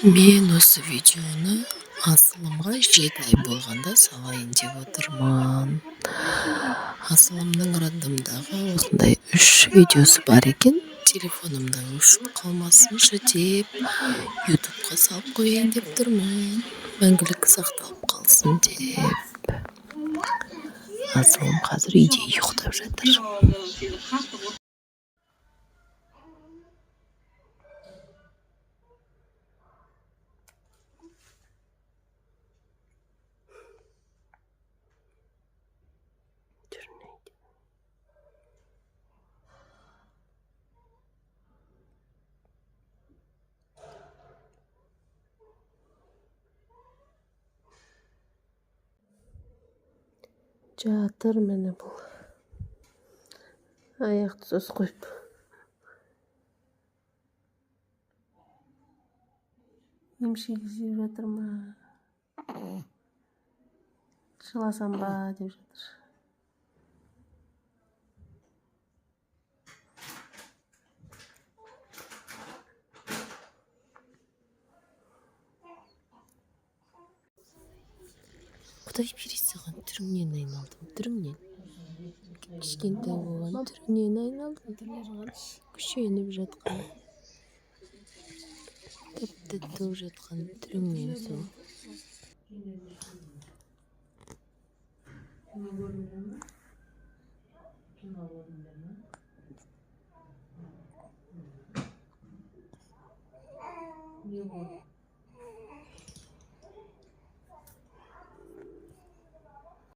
Мен осы видеоны асылымға 7 ай болғанда салайын деп отырмын. Асылымның роддомдағы осындай 3 видеосы бар екен. Телефонымнан өшіп қалмасыншы деп ютубқа салып қояйын деп тұрмын. Мәңгілік сақталып қалсын деп. Асылым қазір үйде ұйықтап жатыр. Жатыр міне бұл. Аяқты соз қойып. Емшек іздеп жатыр ма? Жыласам ба деп жатыр. Құдай бере саған, түріңнен айналдым, түріңнен. Кішкентай болған түріңнен айналдым. Күшеніп жатқан. Тәп-тәтті болып жатқан түріңнен сол.